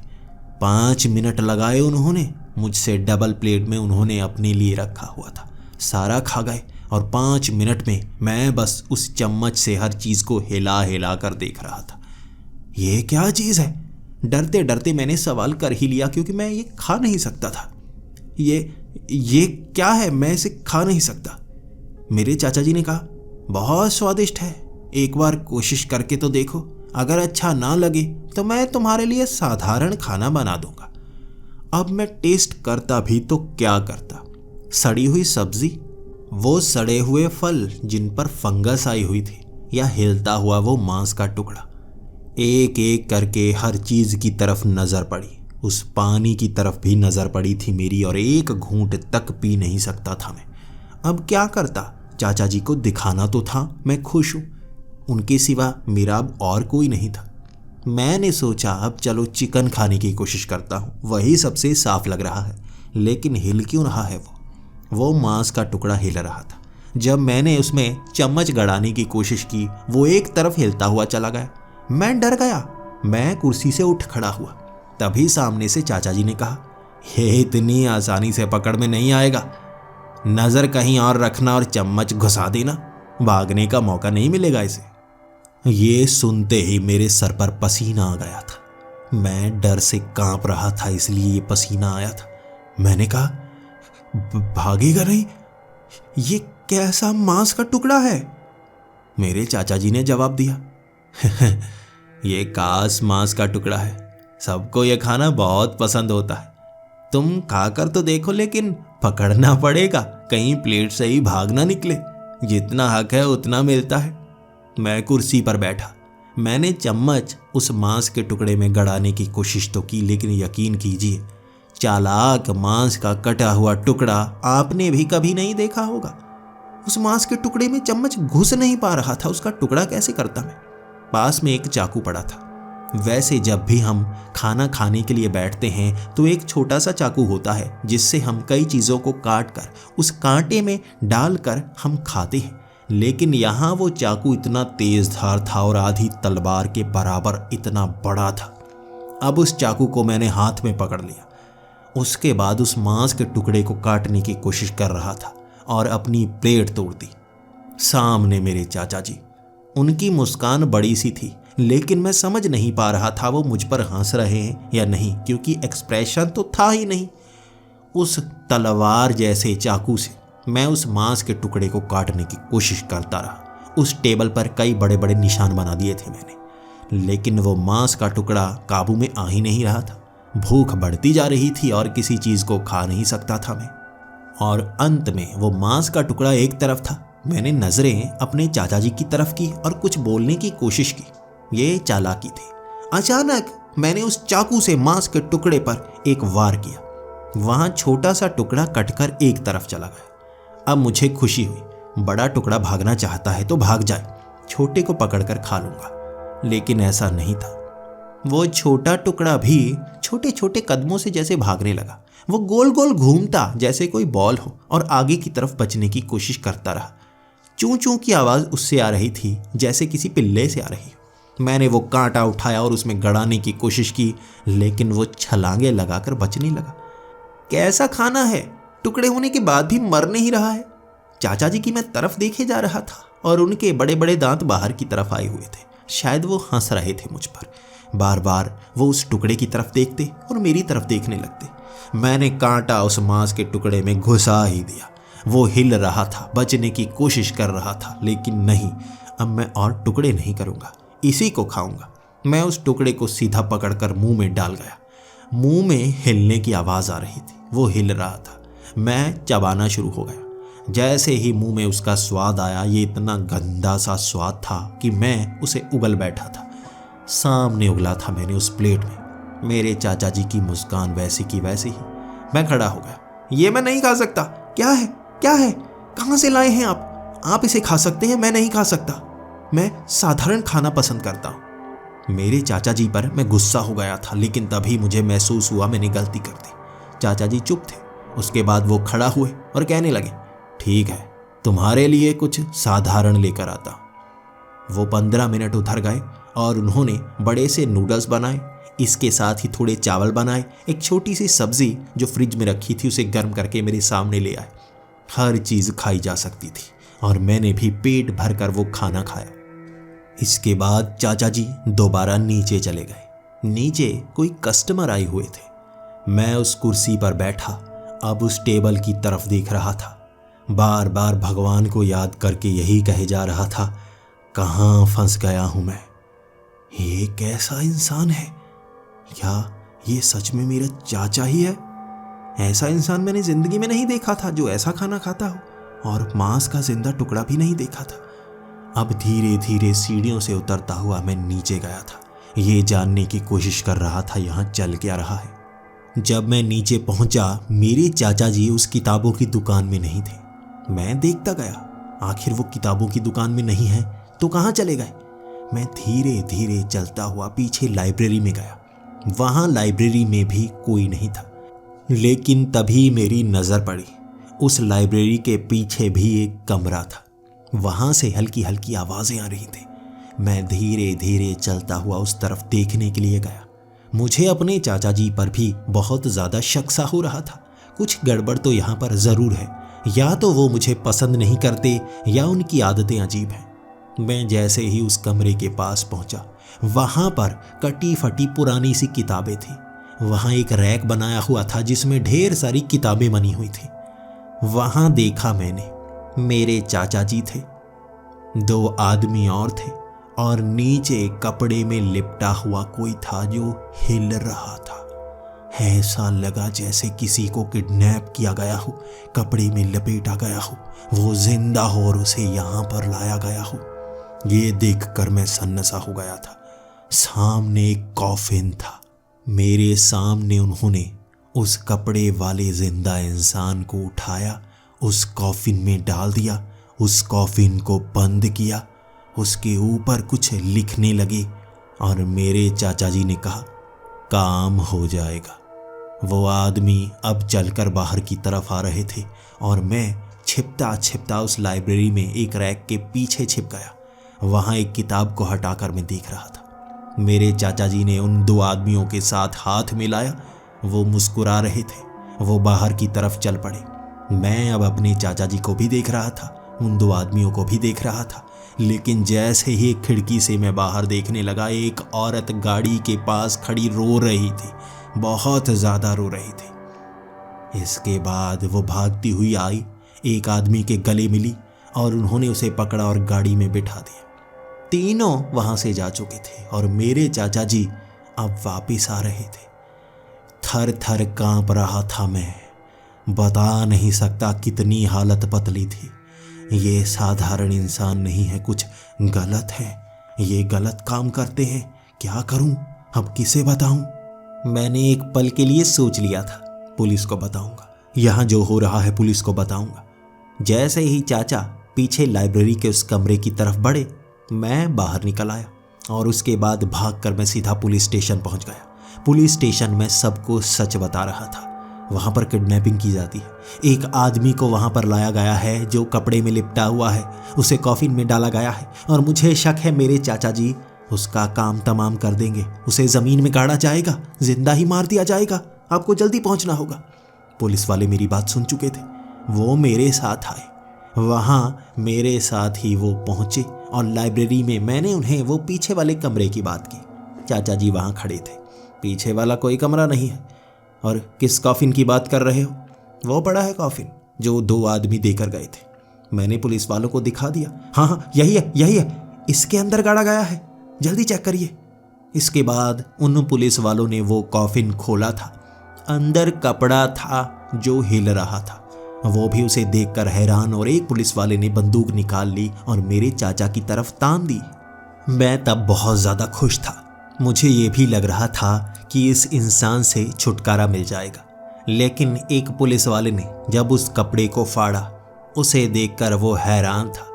5 मिनट लगाए उन्होंने। मुझसे डबल प्लेट में उन्होंने अपने लिए रखा हुआ था, सारा खा गए और 5 मिनट में मैं बस उस चम्मच से हर चीज़ को हिला हिला कर देख रहा था। ये क्या चीज़ है? डरते डरते मैंने सवाल कर ही लिया, क्योंकि मैं ये खा नहीं सकता था। ये क्या है? मैं इसे खा नहीं सकता। मेरे चाचा जी ने कहा, बहुत स्वादिष्ट है, एक बार कोशिश करके तो देखो, अगर अच्छा ना लगे तो मैं तुम्हारे लिए साधारण खाना बना दूंगा। अब मैं टेस्ट करता भी तो क्या करता? सड़ी हुई सब्जी, वो सड़े हुए फल जिन पर फंगस आई हुई थी, या हिलता हुआ वो मांस का टुकड़ा। एक एक करके हर चीज़ की तरफ नज़र पड़ी। उस पानी की तरफ भी नज़र पड़ी थी मेरी, और एक घूंट तक पी नहीं सकता था मैं। अब क्या करता? चाचा जी को दिखाना तो था मैं खुश हूँ, उनके सिवा मेरा अब और कोई नहीं था। मैंने सोचा अब चलो चिकन खाने की कोशिश करता हूँ, वही सबसे साफ लग रहा है। लेकिन हिल क्यों रहा है? वो मांस का टुकड़ा हिल रहा था। जब मैंने उसमें चम्मच गड़ाने की कोशिश की, वो एक तरफ हिलता हुआ चला गया। मैं डर गया। मैं कुर्सी से उठ खड़ा हुआ। तभी सामने से चाचा जी ने कहा, ये इतनी आसानी से पकड़ में नहीं आएगा, नज़र कहीं और रखना और चम्मच घुसा देना, भागने का मौका नहीं मिलेगा इसे। ये सुनते ही मेरे सर पर पसीना आ गया था। मैं डर से कांप रहा था, इसलिए ये पसीना आया था। मैंने कहा, भागेगा नहीं? ये कैसा मांस का टुकड़ा है? मेरे चाचा जी ने जवाब दिया, ये कास मांस का टुकड़ा है, सबको ये खाना बहुत पसंद होता है। तुम खाकर तो देखो, लेकिन पकड़ना पड़ेगा, कहीं प्लेट से ही भाग ना निकले। जितना हक है उतना मिलता है। मैं कुर्सी पर बैठा। मैंने चम्मच उस मांस के टुकड़े में गड़ाने की कोशिश तो की, लेकिन यकीन कीजिए, चालाक मांस का कटा हुआ टुकड़ा आपने भी कभी नहीं देखा होगा। उस मांस के टुकड़े में चम्मच घुस नहीं पा रहा था। उसका टुकड़ा कैसे करता मैं? पास में एक चाकू पड़ा था। वैसे जब भी हम खाना खाने के लिए बैठते हैं तो एक छोटा सा चाकू होता है, जिससे हम कई चीज़ों को काट कर उस कांटे में डालकर हम खाते हैं। लेकिन यहाँ वो चाकू इतना तेज धार था और आधी तलवार के बराबर इतना बड़ा था। अब उस चाकू को मैंने हाथ में पकड़ लिया। उसके बाद उस मांस के टुकड़े को काटने की कोशिश कर रहा था और अपनी प्लेट तोड़ दी। सामने मेरे चाचा जी, उनकी मुस्कान बड़ी सी थी, लेकिन मैं समझ नहीं पा रहा था वो मुझ पर हंस रहे हैं या नहीं, क्योंकि एक्सप्रेशन तो था ही नहीं। उस तलवार जैसे चाकू से मैं उस मांस के टुकड़े को काटने की कोशिश करता रहा। उस टेबल पर कई बड़े बड़े निशान बना दिए थे मैंने, लेकिन वो मांस का टुकड़ा काबू में आ ही नहीं रहा था। भूख बढ़ती जा रही थी और किसी चीज़ को खा नहीं सकता था मैं। और अंत में वो मांस का टुकड़ा एक तरफ था। मैंने नज़रें अपने चाचा जी की तरफ की और कुछ बोलने की कोशिश की। ये चालाकी थी। अचानक मैंने उस चाकू से मांस के टुकड़े पर एक वार किया। वहाँ छोटा सा टुकड़ा कटकर एक तरफ चला गया। अब मुझे खुशी हुई। बड़ा टुकड़ा भागना चाहता है तो भाग जाए, छोटे को पकड़कर खा लूँगा। लेकिन ऐसा नहीं था। वो छोटा टुकड़ा भी छोटे छोटे कदमों से जैसे भागने लगा। वो गोल गोल घूमता जैसे कोई बॉल हो और आगे की तरफ बचने की कोशिश करता रहा। चूं चूं की आवाज़ उससे आ रही थी जैसे किसी पिल्ले से आ रही हो। मैंने वो कांटा उठाया और उसमें गड़ाने की कोशिश की, लेकिन वो छलांगे लगाकर बचने लगा। कैसा खाना है, टुकड़े होने के बाद भी मर नहीं रहा है। चाचा जी की मैं तरफ देखे जा रहा था और उनके बड़े बड़े दांत बाहर की तरफ आए हुए थे। शायद वो हंस रहे थे मुझ पर। बार बार वो उस टुकड़े की तरफ देखते और मेरी तरफ देखने लगते। मैंने कांटा उस मांस के टुकड़े में घुसा ही दिया। वो हिल रहा था, बचने की कोशिश कर रहा था, लेकिन नहीं, अब मैं और टुकड़े नहीं करूँगा, इसी को खाऊंगा। मैं उस टुकड़े को सीधा पकड़कर मुंह में डाल गया। मुंह में हिलने की आवाज़ आ रही थी, वो हिल रहा था। मैं चबाना शुरू हो गया। जैसे ही मुंह में उसका स्वाद आया, ये इतना गंदा सा स्वाद था कि मैं उसे उगल बैठा था। सामने उगला था मैंने उस प्लेट में। मेरे चाचा जी की मुस्कान वैसी की वैसी ही। मैं खड़ा हो गया। ये मैं नहीं खा सकता। क्या है, क्या है, कहाँ से लाए हैं आप? आप इसे खा सकते हैं, मैं नहीं खा सकता। मैं साधारण खाना पसंद करता हूँ। मेरे चाचा जी पर मैं गुस्सा हो गया था, लेकिन तभी मुझे महसूस हुआ मैंने गलती कर दी। चाचा जी चुप थे। उसके बाद वो खड़ा हुए और कहने लगे, ठीक है, तुम्हारे लिए कुछ साधारण लेकर आता हूं। वो 15 मिनट उधर गए और उन्होंने बड़े से नूडल्स बनाए। इसके साथ ही थोड़े चावल बनाए। एक छोटी सी सब्जी जो फ्रिज में रखी थी उसे गर्म करके मेरे सामने ले आए। हर चीज़ खाई जा सकती थी और मैंने भी पेट भरकर वो खाना खाया। इसके बाद चाचा जी दोबारा नीचे चले गए। नीचे कोई कस्टमर आए हुए थे। मैं उस कुर्सी पर बैठा अब उस टेबल की तरफ देख रहा था। बार बार भगवान को याद करके यही कहे जा रहा था, कहाँ फंस गया हूं मैं। ये कैसा इंसान है? क्या ये सच में मेरा चाचा ही है? ऐसा इंसान मैंने जिंदगी में नहीं देखा था जो ऐसा खाना खाता हो, और मांस का जिंदा टुकड़ा भी नहीं देखा था। अब धीरे धीरे सीढ़ियों से उतरता हुआ मैं नीचे गया था। ये जानने की कोशिश कर रहा था यहाँ चल क्या रहा है। जब मैं नीचे पहुंचा, मेरे चाचा जी उस किताबों की दुकान में नहीं थे। मैं देखता गया, आखिर वो किताबों की दुकान में नहीं है तो कहाँ चले गए। मैं धीरे धीरे चलता हुआ पीछे लाइब्रेरी में गया। वहाँ लाइब्रेरी में भी कोई नहीं था, लेकिन तभी मेरी नज़र पड़ी। उस लाइब्रेरी के पीछे भी एक कमरा था। वहाँ से हल्की हल्की आवाज़ें आ रही थी। मैं धीरे धीरे चलता हुआ उस तरफ देखने के लिए गया। मुझे अपने चाचा जी पर भी बहुत ज़्यादा शक सा हो रहा था। कुछ गड़बड़ तो यहाँ पर ज़रूर है। या तो वो मुझे पसंद नहीं करते या उनकी आदतें अजीब हैं। मैं जैसे ही उस कमरे के पास पहुंचा, वहां पर कटी फटी पुरानी सी किताबें थी। वहां एक रैक बनाया हुआ था जिसमें ढेर सारी किताबें बनी हुई थी। वहां देखा मैंने, मेरे चाचा जी थे, 2 आदमी और थे, और नीचे कपड़े में लिपटा हुआ कोई था जो हिल रहा था। ऐसा लगा जैसे किसी को किडनैप किया गया हो, कपड़े में लपेटा गया हो, वो जिंदा हो और उसे यहाँ पर लाया गया हो। ये देखकर मैं सन्नसा हो गया था। सामने एक कॉफिन था। मेरे सामने उन्होंने उस कपड़े वाले जिंदा इंसान को उठाया, उस कॉफिन में डाल दिया, उस कॉफिन को बंद किया, उसके ऊपर कुछ लिखने लगे और मेरे चाचा जी ने कहा, काम हो जाएगा। वो आदमी अब चलकर बाहर की तरफ आ रहे थे और मैं छिपता छिपता उस लाइब्रेरी में एक रैक के पीछे छिप गया। वहाँ एक किताब को हटाकर मैं देख रहा था। मेरे चाचा जी ने उन 2 आदमियों के साथ हाथ मिलाया। वो मुस्कुरा रहे थे। वो बाहर की तरफ चल पड़े। मैं अब अपने चाचा जी को भी देख रहा था, उन 2 आदमियों को भी देख रहा था। लेकिन जैसे ही खिड़की से मैं बाहर देखने लगा, एक औरत गाड़ी के पास खड़ी रो रही थी, बहुत ज़्यादा रो रही थी। इसके बाद वो भागती हुई आई, एक आदमी के गले मिली और उन्होंने उसे पकड़ा और गाड़ी में बिठा दिया। तीनों वहाँ से जा चुके थे और मेरे चाचा जी अब वापस आ रहे थे। थर थर कांप रहा था मैं। बता नहीं सकता कितनी हालत पतली थी। ये साधारण इंसान नहीं है, कुछ गलत है। ये गलत काम करते हैं। क्या करूं? अब किसे बताऊं? मैंने एक पल के लिए सोच लिया था, पुलिस को बताऊंगा। यहाँ जो हो रहा है पुलिस को बताऊंगा। जैसे ही चाचा पीछे लाइब्रेरी के उस कमरे की तरफ बढ़े, मैं बाहर निकल आया और उसके बाद भागकर मैं सीधा पुलिस स्टेशन पहुंच गया। पुलिस स्टेशन में सबको सच बता रहा था। वहाँ पर किडनैपिंग की जाती है। एक आदमी को वहाँ पर लाया गया है जो कपड़े में लिपटा हुआ है, उसे कॉफिन में डाला गया है और मुझे शक है मेरे चाचा जी उसका काम तमाम कर देंगे, उसे ज़मीन में गाड़ा जाएगा, जिंदा ही मार दिया जाएगा, आपको जल्दी पहुंचना होगा। पुलिस वाले मेरी बात सुन चुके थे, वो मेरे साथ आए, वहाँ मेरे साथ ही वो पहुँचे और लाइब्रेरी में मैंने उन्हें वो पीछे वाले कमरे की बात की। चाचा जी वहाँ खड़े थे। पीछे वाला कोई कमरा नहीं है। और किस कॉफिन की बात कर रहे हो? वो पड़ा है कॉफिन जो 2 आदमी देकर गए थे। मैंने पुलिस वालों को दिखा दिया। हाँ, यही है, इसके अंदर गाड़ा गया है, जल्दी चेक करिए। इसके बाद उन पुलिस वालों ने वो कॉफिन खोला था। अंदर कपड़ा था जो हिल रहा था। वो भी उसे देखकर हैरान, और एक पुलिस वाले ने बंदूक निकाल ली और मेरे चाचा की तरफ तान दी। मैं तब बहुत ज़्यादा खुश था। मुझे ये भी लग रहा था कि इस इंसान से छुटकारा मिल जाएगा। लेकिन एक पुलिस वाले ने जब उस कपड़े को फाड़ा, उसे देखकर वो हैरान था।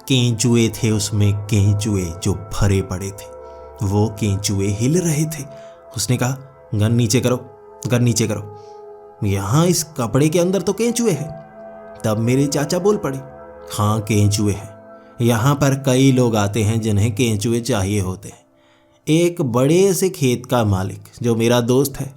केंचुए थे उसमें, केंचुए जो भरे पड़े थे। वो केंचुए हिल रहे थे। उसने कहा, गन नीचे करो, गन नीचे करो। यहाँ इस कपड़े के अंदर तो केंचुए हैं। तब मेरे चाचा बोल पड़े, हाँ केंचुए हैं। यहाँ पर कई लोग आते हैं जिन्हें केंचुए चाहिए होते हैं। एक बड़े से खेत का मालिक जो मेरा दोस्त है,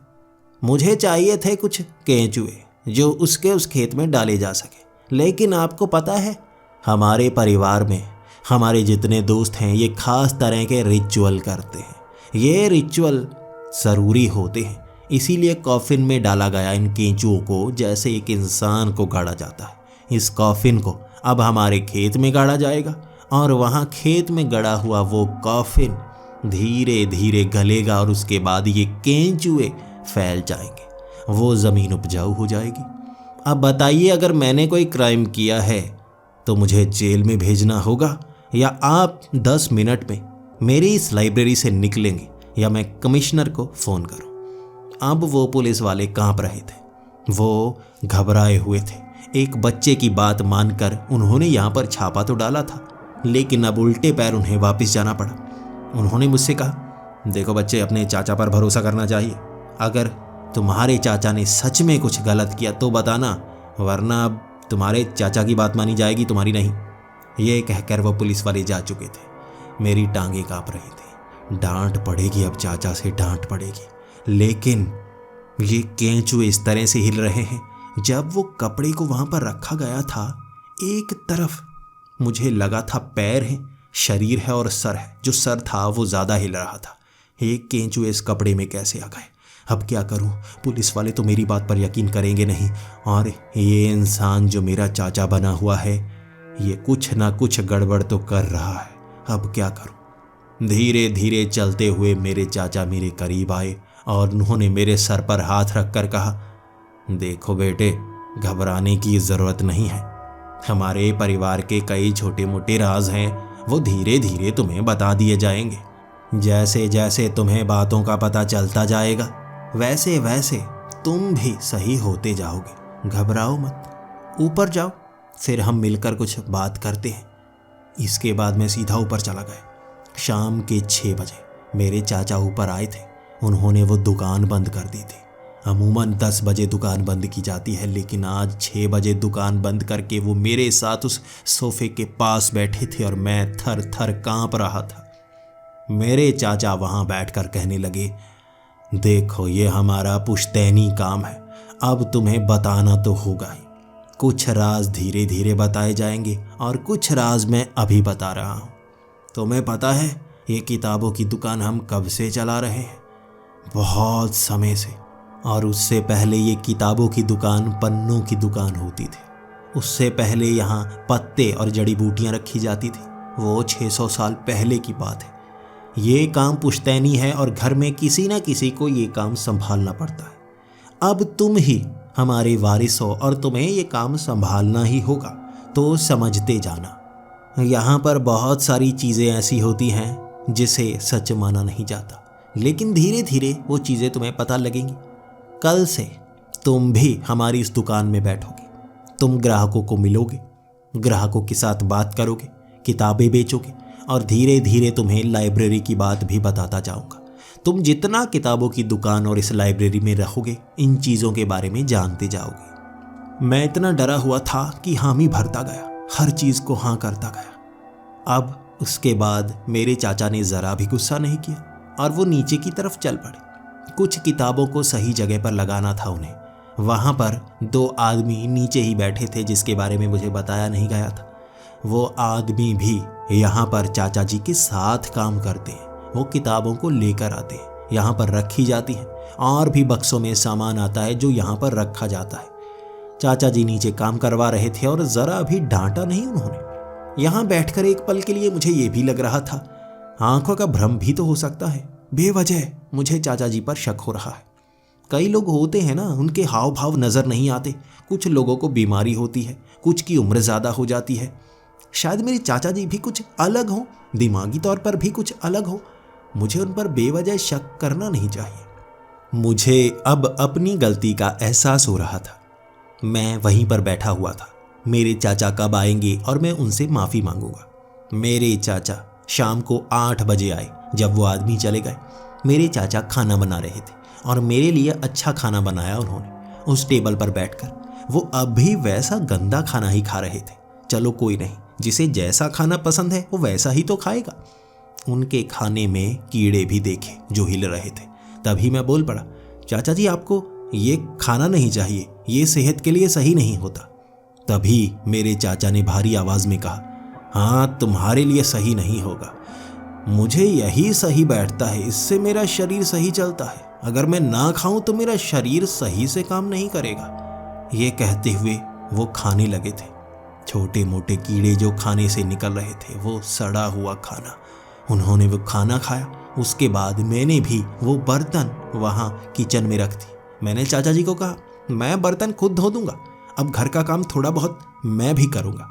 मुझे चाहिए थे कुछ केंचुए जो उसके उस खेत में डाले जा सके। लेकिन आपको पता है, हमारे परिवार में हमारे जितने दोस्त हैं ये खास तरह के रिचुअल करते हैं। ये रिचुअल ज़रूरी होते हैं, इसीलिए कॉफिन में डाला गया इन केंचुओं को जैसे एक इंसान को गाड़ा जाता है। इस कॉफिन को अब हमारे खेत में गाड़ा जाएगा और वहाँ खेत में गड़ा हुआ वो कॉफिन धीरे धीरे गलेगा और उसके बाद ये केंचुए फैल जाएंगे। वो ज़मीन उपजाऊ हो जाएगी। अब बताइए, अगर मैंने कोई क्राइम किया है तो मुझे जेल में भेजना होगा, या आप 10 मिनट में मेरी इस लाइब्रेरी से निकलेंगे, या मैं कमिश्नर को फ़ोन करूं? अब वो पुलिस वाले कांप रहे थे, वो घबराए हुए थे। एक बच्चे की बात मानकर उन्होंने यहाँ पर छापा तो डाला था, लेकिन अब उल्टे पैर उन्हें वापस जाना पड़ा। उन्होंने मुझसे कहा, देखो बच्चे, अपने चाचा पर भरोसा करना चाहिए। अगर तुम्हारे चाचा ने सच में कुछ गलत किया तो बताना, वरना अब तुम्हारे चाचा की बात मानी जाएगी, तुम्हारी नहीं। ये कहकर वो पुलिस वाले जा चुके थे। मेरी टांगें कांप रही थी। डांट पड़ेगी, अब चाचा से डांट पड़ेगी। लेकिन ये केंचुए इस तरह से हिल रहे हैं। जब वो कपड़े को वहाँ पर रखा गया था, एक तरफ मुझे लगा था पैर है, शरीर है और सर है। जो सर था वो ज़्यादा हिल रहा था। एक केंचुए इस कपड़े में कैसे आ गए? अब क्या करूं? पुलिस वाले तो मेरी बात पर यकीन करेंगे नहीं, और ये इंसान जो मेरा चाचा बना हुआ है, ये कुछ ना कुछ गड़बड़ तो कर रहा है। अब क्या करूं? धीरे धीरे चलते हुए मेरे चाचा मेरे करीब आए और उन्होंने मेरे सर पर हाथ रखकर कहा, देखो बेटे, घबराने की ज़रूरत नहीं है। हमारे परिवार के कई छोटे मोटे राज हैं, वो धीरे धीरे तुम्हें बता दिए जाएंगे। जैसे जैसे तुम्हें बातों का पता चलता जाएगा, वैसे वैसे तुम भी सही होते जाओगे। घबराओ मत, ऊपर जाओ, फिर हम मिलकर कुछ बात करते हैं। इसके बाद मैं सीधा ऊपर चला गया। शाम के 6 बजे मेरे चाचा ऊपर आए थे। उन्होंने वो दुकान बंद कर दी थी। अमूमन 10 बजे दुकान बंद की जाती है, लेकिन आज 6 बजे दुकान बंद करके वो मेरे साथ उस सोफे के पास बैठे थे और मैं थर थर कांप रहा था। मेरे चाचा वहाँ बैठकर कहने लगे, देखो, ये हमारा पुश्तैनी काम है, अब तुम्हें बताना तो होगा ही। कुछ राज धीरे धीरे बताए जाएंगे और कुछ राज मैं अभी बता रहा हूँ। तुम्हें पता है, ये किताबों की दुकान हम कब से चला रहे हैं? बहुत समय से। और उससे पहले ये किताबों की दुकान पन्नों की दुकान होती थी। उससे पहले यहाँ पत्ते और जड़ी बूटियाँ रखी जाती थी। वो 600 साल पहले की बात है। ये काम पुश्तैनी है और घर में किसी न किसी को ये काम संभालना पड़ता है। अब तुम ही हमारे वारिस हो और तुम्हें ये काम संभालना ही होगा, तो समझते जाना। यहाँ पर बहुत सारी चीज़ें ऐसी होती हैं जिसे सच माना नहीं जाता, लेकिन धीरे धीरे वो चीज़ें तुम्हें पता लगेंगी। कल से तुम भी हमारी इस दुकान में बैठोगे। तुम ग्राहकों को मिलोगे, ग्राहकों के साथ बात करोगे, किताबें बेचोगे, और धीरे धीरे तुम्हें लाइब्रेरी की बात भी बताता जाऊंगा। तुम जितना किताबों की दुकान और इस लाइब्रेरी में रहोगे, इन चीज़ों के बारे में जानते जाओगे। मैं इतना डरा हुआ था कि हामी भरता गया, हर चीज़ को हाँ करता गया। अब उसके बाद मेरे चाचा ने ज़रा भी गुस्सा नहीं किया और वो नीचे की तरफ चल पड़े। कुछ किताबों को सही जगह पर लगाना था उन्हें। वहाँ पर 2 आदमी नीचे ही बैठे थे जिसके बारे में मुझे बताया नहीं गया था। वो आदमी भी यहाँ पर चाचा जी के साथ काम करते हैं। वो किताबों को लेकर आते हैं, यहाँ पर रखी जाती हैं और भी बक्सों में सामान आता है जो यहाँ पर रखा जाता है। चाचा जी नीचे काम करवा रहे थे और ज़रा भी डांटा नहीं उन्होंने। यहाँ बैठकर एक पल के लिए मुझे ये भी लग रहा था, आंखों का भ्रम भी तो हो सकता है। बेवजह मुझे चाचा जी पर शक हो रहा है। कई लोग होते हैं ना, उनके हाव भाव नज़र नहीं आते। कुछ लोगों को बीमारी होती है, कुछ की उम्र ज़्यादा हो जाती है। शायद मेरे चाचा जी भी कुछ अलग हो, दिमागी तौर पर भी कुछ अलग हो। मुझे उन पर बेवजह शक करना नहीं चाहिए। मुझे अब अपनी गलती का एहसास हो रहा था। मैं वहीं पर बैठा हुआ था। मेरे चाचा कब आएंगे और मैं उनसे माफ़ी मांगूंगा। मेरे चाचा शाम को 8 बजे आए। जब वो आदमी चले गए, मेरे चाचा खाना बना रहे थे और मेरे लिए अच्छा खाना बनाया उन्होंने। उस टेबल पर बैठकर वो अब भी वैसा गंदा खाना ही खा रहे थे। चलो कोई नहीं, जिसे जैसा खाना पसंद है वो वैसा ही तो खाएगा। उनके खाने में कीड़े भी देखे जो हिल रहे थे। तभी मैं बोल पड़ा, चाचा जी आपको ये खाना नहीं चाहिए, ये सेहत के लिए सही नहीं होता। तभी मेरे चाचा ने भारी आवाज़ में कहा, हाँ तुम्हारे लिए सही नहीं होगा, मुझे यही सही बैठता है, इससे मेरा शरीर सही चलता है। अगर मैं ना खाऊं तो मेरा शरीर सही से काम नहीं करेगा। ये कहते हुए वो खाने लगे थे। छोटे मोटे कीड़े जो खाने से निकल रहे थे, वो सड़ा हुआ खाना। उन्होंने वो खाना खाया। उसके बाद मैंने भी वो बर्तन वहाँ किचन में रख दी। मैंने चाचा जी को कहा, मैं बर्तन खुद धो दूंगा, अब घर का काम थोड़ा बहुत मैं भी करूंगा।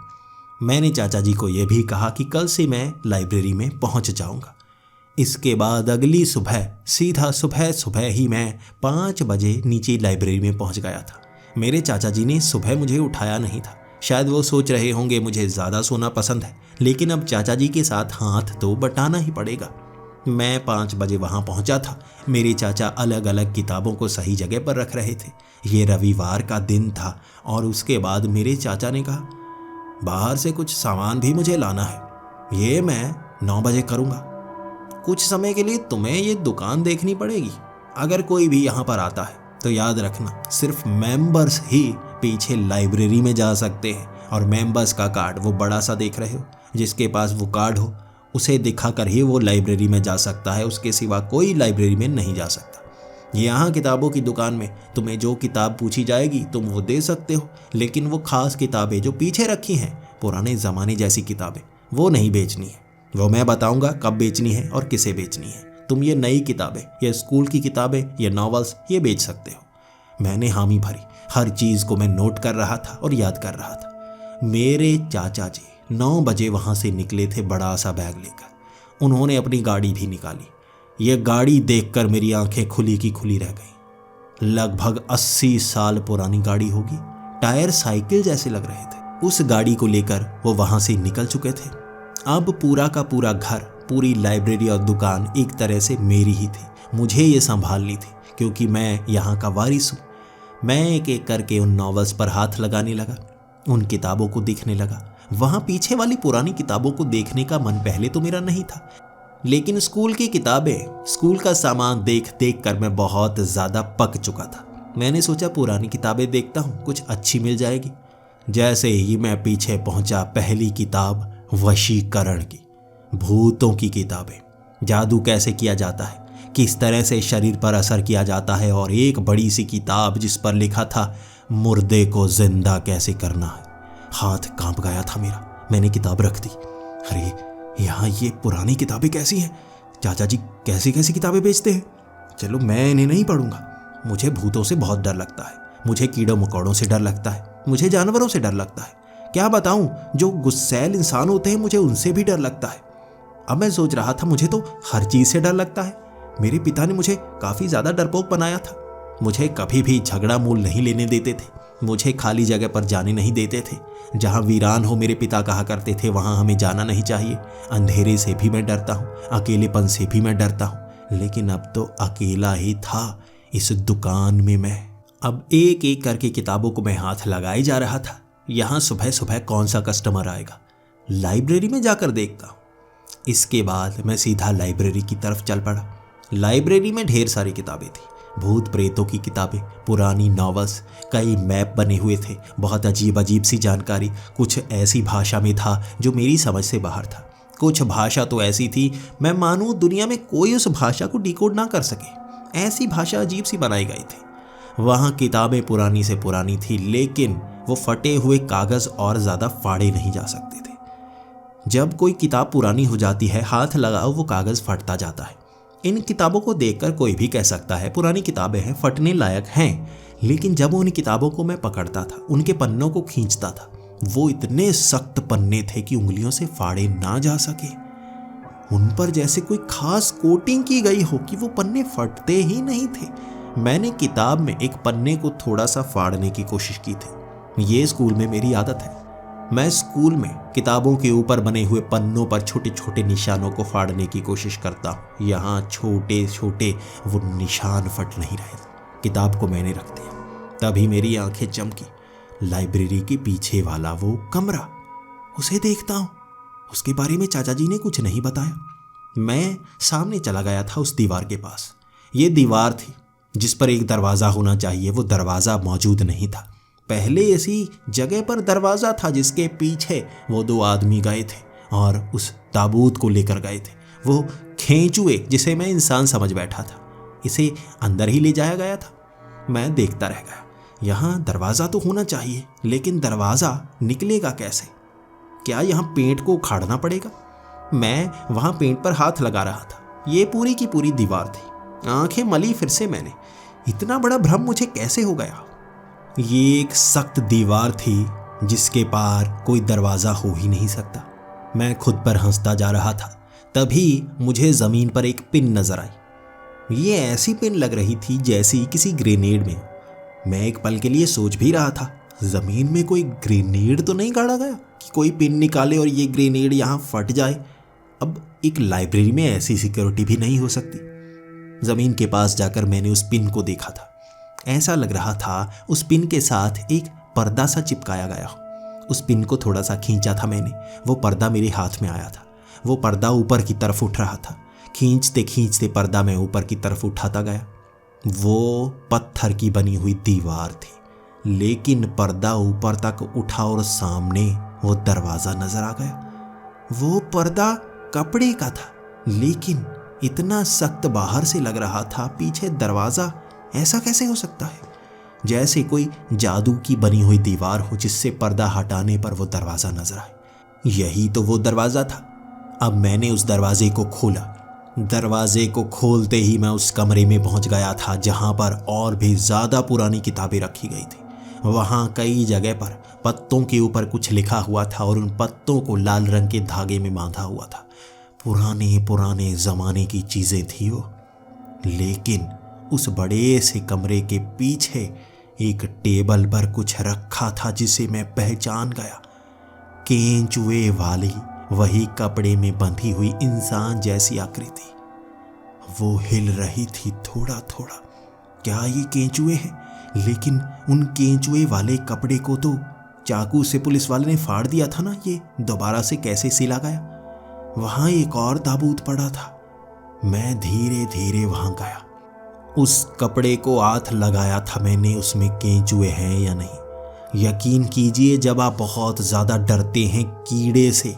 मैंने चाचा जी को यह भी कहा कि कल से मैं लाइब्रेरी में पहुंच जाऊंगा। इसके बाद अगली सुबह सीधा सुबह ही मैं 5 बजे नीचे लाइब्रेरी में पहुंच गया था। मेरे चाचा जी ने सुबह मुझे उठाया नहीं था। शायद वो सोच रहे होंगे मुझे ज़्यादा सोना पसंद है, लेकिन अब चाचा जी के साथ हाथ तो बटाना ही पड़ेगा। मैं 5 बजे वहाँ पहुँचा था। मेरे चाचा अलग अलग किताबों को सही जगह पर रख रहे थे। ये रविवार का दिन था और उसके बाद मेरे चाचा ने कहा, बाहर से कुछ सामान भी मुझे लाना है, ये मैं 9 बजे करूँगा। कुछ समय के लिए तुम्हें ये दुकान देखनी पड़ेगी। अगर कोई भी यहाँ पर आता है तो याद रखना, सिर्फ मेंबर्स ही पीछे लाइब्रेरी में जा सकते हैं। और मेंबर्स का कार्ड, वो बड़ा सा देख रहे हो, जिसके पास वो कार्ड हो उसे दिखाकर ही वो लाइब्रेरी में जा सकता है, उसके सिवा कोई लाइब्रेरी में नहीं जा सकता। यहाँ किताबों की दुकान में तुम्हें जो किताब पूछी जाएगी तुम वो दे सकते हो, लेकिन वो खास किताबें जो पीछे रखी हैं, पुराने ज़माने जैसी किताबें, वो नहीं बेचनी है। वो मैं बताऊंगा कब बेचनी है और किसे बेचनी है। तुम ये नई किताबें, ये स्कूल की किताबें, ये नॉवेल्स, ये बेच सकते हो। मैंने हामी भरी। हर चीज़ को मैं नोट कर रहा था और याद कर रहा था। मेरे चाचा जी 9 बजे वहाँ से निकले थे बड़ा सा बैग लेकर। उन्होंने अपनी गाड़ी भी निकाली। ये गाड़ी देखकर मेरी आंखें खुली की खुली रह गईं। लगभग 80 साल पुरानी गाड़ी होगी। टायर साइकिल जैसे लग रहे थे। उस गाड़ी को लेकर वो वहाँ से निकल चुके थे। अब पूरा का पूरा घर, पूरी लाइब्रेरी और दुकान एक तरह से मेरी ही थी। मुझे ये संभालनी थी क्योंकि मैं यहाँ का वारिस हूँ। मैं एक एक करके उन नॉवेल्स पर हाथ लगाने लगा, उन किताबों को देखने लगा। वहाँ पीछे वाली पुरानी किताबों को देखने का मन पहले तो मेरा नहीं था, लेकिन स्कूल की किताबें, स्कूल का सामान देख देख कर मैं बहुत ज़्यादा पक चुका था। मैंने सोचा पुरानी किताबें देखता हूँ, कुछ अच्छी मिल जाएगी। जैसे ही मैं पीछे पहुँचा, पहली किताब वशीकरण की, भूतों की किताबें, जादू कैसे किया जाता है, किस तरह से शरीर पर असर किया जाता है, और एक बड़ी सी किताब जिस पर लिखा था मुर्दे को जिंदा कैसे करना है। हाथ कांप गया था मेरा। मैंने किताब रख दी। अरे यहाँ ये पुरानी किताबें कैसी हैं? चाचा जी कैसी कैसी किताबें बेचते हैं। चलो मैं इन्हें नहीं पढ़ूंगा। मुझे भूतों से बहुत डर लगता है, मुझे कीड़ों मकोड़ों से डर लगता है, मुझे जानवरों से डर लगता है। क्या बताऊं, जो गुस्सैल इंसान होते हैं मुझे उनसे भी डर लगता है। अब मैं सोच रहा था मुझे तो हर चीज़ से डर लगता है। मेरे पिता ने मुझे काफ़ी ज़्यादा डरपोक बनाया था। मुझे कभी भी झगड़ा मूल नहीं लेने देते थे, मुझे खाली जगह पर जाने नहीं देते थे। जहाँ वीरान हो, मेरे पिता कहा करते थे, वहाँ हमें जाना नहीं चाहिए। अंधेरे से भी मैं डरता हूँ, अकेलेपन से भी मैं डरता हूँ। लेकिन अब तो अकेला ही था इस दुकान में मैं। अब एक एक करके किताबों को मैं हाथ लगाए जा रहा था। यहाँ सुबह सुबह कौन सा कस्टमर आएगा, लाइब्रेरी में जाकर देखता हूँ। इसके बाद मैं सीधा लाइब्रेरी की तरफ चल पड़ा। लाइब्रेरी में ढेर सारी किताबें थी, भूत प्रेतों की किताबें, पुरानी नॉवेल्स, कई मैप बने हुए थे, बहुत अजीब अजीब सी जानकारी। कुछ ऐसी भाषा में था जो मेरी समझ से बाहर था, कुछ भाषा तो ऐसी थी मैं मानूं दुनिया में कोई उस भाषा को डिकोड ना कर सके। ऐसी भाषा अजीब सी बनाई गई थी। वहाँ किताबें पुरानी से पुरानी थी, लेकिन वो फटे हुए कागज़ और ज़्यादा फाड़े नहीं जा सकते थे। जब कोई किताब पुरानी हो जाती है, हाथ लगाओ वो कागज़ फटता जाता है। इन किताबों को देखकर कोई भी कह सकता है पुरानी किताबें हैं, फटने लायक हैं। लेकिन जब उन किताबों को मैं पकड़ता था, उनके पन्नों को खींचता था, वो इतने सख्त पन्ने थे कि उंगलियों से फाड़े ना जा सके। उन पर जैसे कोई खास कोटिंग की गई हो कि वो पन्ने फटते ही नहीं थे। मैंने किताब में एक पन्ने को थोड़ा सा फाड़ने की कोशिश की थी। ये स्कूल में मेरी आदत है। मैं स्कूल में किताबों के ऊपर बने हुए पन्नों पर छोटे छोटे निशानों को फाड़ने की कोशिश करता हूँ। यहाँ छोटे छोटे वो निशान फट नहीं रहे। किताब को मैंने रख दिया, तभी मेरी आंखें चमकी। लाइब्रेरी के पीछे वाला वो कमरा, उसे देखता हूँ। उसके बारे में चाचा जी ने कुछ नहीं बताया। मैं सामने चला गया था उस दीवार के पास। ये दीवार थी जिस पर एक दरवाज़ा होना चाहिए, वो दरवाज़ा मौजूद नहीं था। पहले ऐसी जगह पर दरवाज़ा था जिसके पीछे वो दो आदमी गए थे और उस ताबूत को लेकर गए थे। वो खेचुए जिसे मैं इंसान समझ बैठा था, इसे अंदर ही ले जाया गया था। मैं देखता रह गया। यहाँ दरवाज़ा तो होना चाहिए, लेकिन दरवाज़ा निकलेगा कैसे? क्या यहाँ पेंट को उखाड़ना पड़ेगा? मैं वहाँ पेंट पर हाथ लगा रहा था। ये पूरी की पूरी दीवार थी। आंखें मली फिर से मैंने। इतना बड़ा भ्रम मुझे कैसे हो गया? ये एक सख्त दीवार थी जिसके पार कोई दरवाज़ा हो ही नहीं सकता। मैं खुद पर हंसता जा रहा था। तभी मुझे ज़मीन पर एक पिन नज़र आई। ये ऐसी पिन लग रही थी जैसी किसी ग्रेनेड में हो। मैं एक पल के लिए सोच भी रहा था, ज़मीन में कोई ग्रेनेड तो नहीं गाड़ा गया कि कोई पिन निकाले और ये ग्रेनेड यहाँ फट जाए। अब एक लाइब्रेरी में ऐसी सिक्योरिटी भी नहीं हो सकती। ज़मीन के पास जाकर मैंने उस पिन को देखा था। ऐसा लग रहा था उस पिन के साथ एक पर्दा सा चिपकाया गया हो। उस पिन को थोड़ा सा खींचा था मैंने, वो पर्दा मेरे हाथ में आया था। वो पर्दा ऊपर की तरफ उठ रहा था। खींचते खींचते पर्दा मैं ऊपर की तरफ उठाता गया। वो पत्थर की बनी हुई दीवार थी, लेकिन पर्दा ऊपर तक उठा और सामने वो दरवाज़ा नजर आ गया। वो पर्दा कपड़े का था, लेकिन इतना सख्त बाहर से लग रहा था, पीछे दरवाज़ा। ऐसा कैसे हो सकता है? जैसे कोई जादू की बनी हुई दीवार हो जिससे पर्दा हटाने पर वो दरवाज़ा नजर आए। यही तो वो दरवाज़ा था। अब मैंने उस दरवाजे को खोला। दरवाजे को खोलते ही मैं उस कमरे में पहुंच गया था जहां पर और भी ज़्यादा पुरानी किताबें रखी गई थी। वहां कई जगह पर पत्तों के ऊपर कुछ लिखा हुआ था और उन पत्तों को लाल रंग के धागे में बांधा हुआ था। पुराने पुराने ज़माने की चीज़ें थी वो। लेकिन उस बड़े से कमरे के पीछे एक टेबल पर कुछ रखा था जिसे मैं पहचान गया। केंचुए वाली वही कपड़े में बंधी हुई इंसान जैसी आकृति। वो हिल रही थी थोड़ा थोड़ा। क्या ये केंचुए हैं? लेकिन उन केंचुए वाले कपड़े को तो चाकू से पुलिस वाले ने फाड़ दिया था ना, ये दोबारा से कैसे सिला गया? वहां एक और ताबूत पड़ा था। मैं धीरे धीरे वहां गया। उस कपड़े को हाथ लगाया था मैंने, उसमें केंचुए हैं या नहीं। यकीन कीजिए, जब आप बहुत ज़्यादा डरते हैं कीड़े से,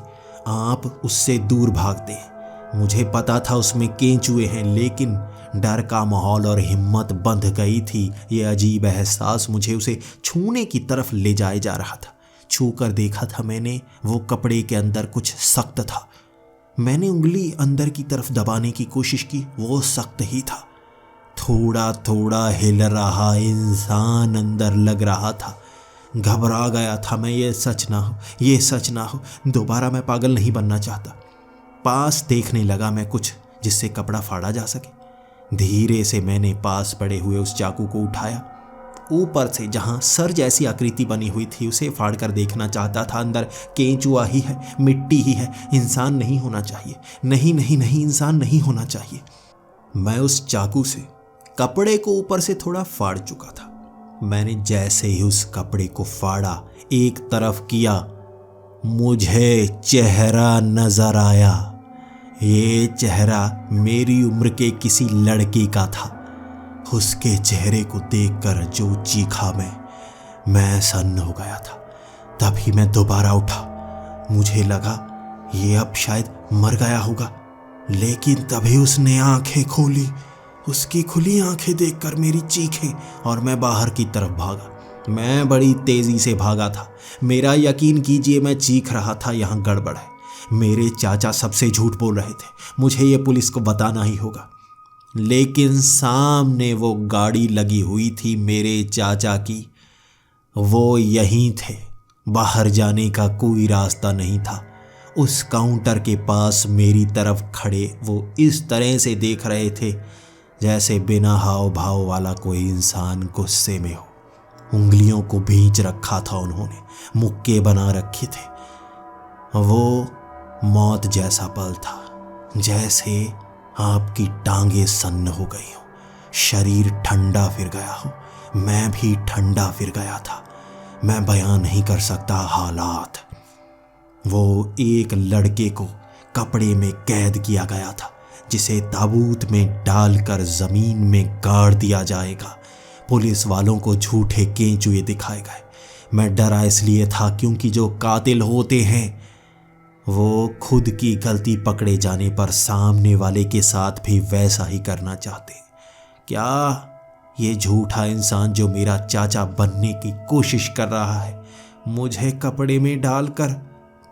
आप उससे दूर भागते हैं। मुझे पता था उसमें केंचुए हैं, लेकिन डर का माहौल और हिम्मत बंध गई थी। ये अजीब एहसास मुझे उसे छूने की तरफ ले जाए जा रहा था। छू कर देखा था मैंने, वो कपड़े के अंदर कुछ सख्त था। मैंने उंगली अंदर की तरफ दबाने की कोशिश की, वो सख्त ही था। थोड़ा थोड़ा हिल रहा इंसान अंदर लग रहा था। घबरा गया था मैं। ये सच ना हो, ये सच ना हो। दोबारा मैं पागल नहीं बनना चाहता। पास देखने लगा मैं कुछ जिससे कपड़ा फाड़ा जा सके। धीरे से मैंने पास पड़े हुए उस चाकू को उठाया। ऊपर से जहां सर जैसी आकृति बनी हुई थी उसे फाड़ कर देखना चाहता था। अंदर केंचुआ ही है, मिट्टी ही है, इंसान नहीं होना चाहिए। नहीं नहीं नहीं, इंसान नहीं होना चाहिए। मैं उस चाकू से कपड़े को ऊपर से थोड़ा फाड़ चुका था। मैंने जैसे ही उस कपड़े को फाड़ा, एक तरफ किया, मुझे चेहरा नजर आया। ये चेहरा मेरी उम्र के किसी लड़के का था। उसके चेहरे को देखकर जो चीखा मैं सन्न हो गया था। तभी मैं दोबारा उठा। मुझे लगा ये अब शायद मर गया होगा, लेकिन तभी उसने आंखें खोली। उसकी खुली आंखें देखकर मेरी चीखें और मैं बाहर की तरफ भागा। मैं बड़ी तेजी से भागा था। मेरा यकीन कीजिए, मैं चीख रहा था, यहाँ गड़बड़ है। मेरे चाचा सबसे झूठ बोल रहे थे, मुझे ये पुलिस को बताना ही होगा। लेकिन सामने वो गाड़ी लगी हुई थी मेरे चाचा की। वो यहीं थे। बाहर जाने का कोई रास्ता नहीं था। उस काउंटर के पास मेरी तरफ खड़े वो इस तरह से देख रहे थे जैसे बिना हाव भाव वाला कोई इंसान गुस्से में हो। उंगलियों को भींच रखा था उन्होंने, मुक्के बना रखे थे। वो मौत जैसा पल था, जैसे आपकी टांगें सन्न हो गई हो, शरीर ठंडा फिर गया हो। मैं भी ठंडा फिर गया था। मैं बयान नहीं कर सकता हालात। वो एक लड़के को कपड़े में कैद किया गया था, जिसे ताबूत में डालकर जमीन में गाड़ दिया जाएगा। पुलिस वालों को झूठे केंचुए दिखाए गए। मैं डरा इसलिए था क्योंकि जो कातिल होते हैं वो खुद की गलती पकड़े जाने पर सामने वाले के साथ भी वैसा ही करना चाहते। क्या ये झूठा इंसान जो मेरा चाचा बनने की कोशिश कर रहा है मुझे कपड़े में डालकर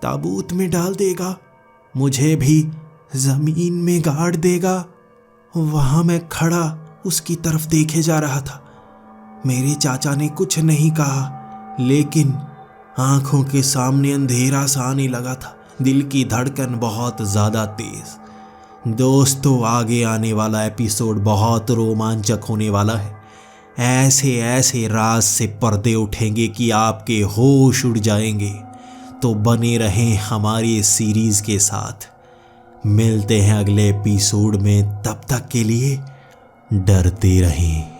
ताबूत में डाल देगा, मुझे भी जमीन में गाड़ देगा? वहां मैं खड़ा उसकी तरफ देखे जा रहा था। मेरे चाचा ने कुछ नहीं कहा, लेकिन आंखों के सामने अंधेरा सा आने लगा था। दिल की धड़कन बहुत ज्यादा तेज। दोस्तों, आगे आने वाला एपिसोड बहुत रोमांचक होने वाला है। ऐसे ऐसे राज से पर्दे उठेंगे कि आपके होश उड़ जाएंगे। तो बने रहें हमारी इस सीरीज के साथ। मिलते हैं अगले एपिसोड में, तब तक के लिए डरते रहें।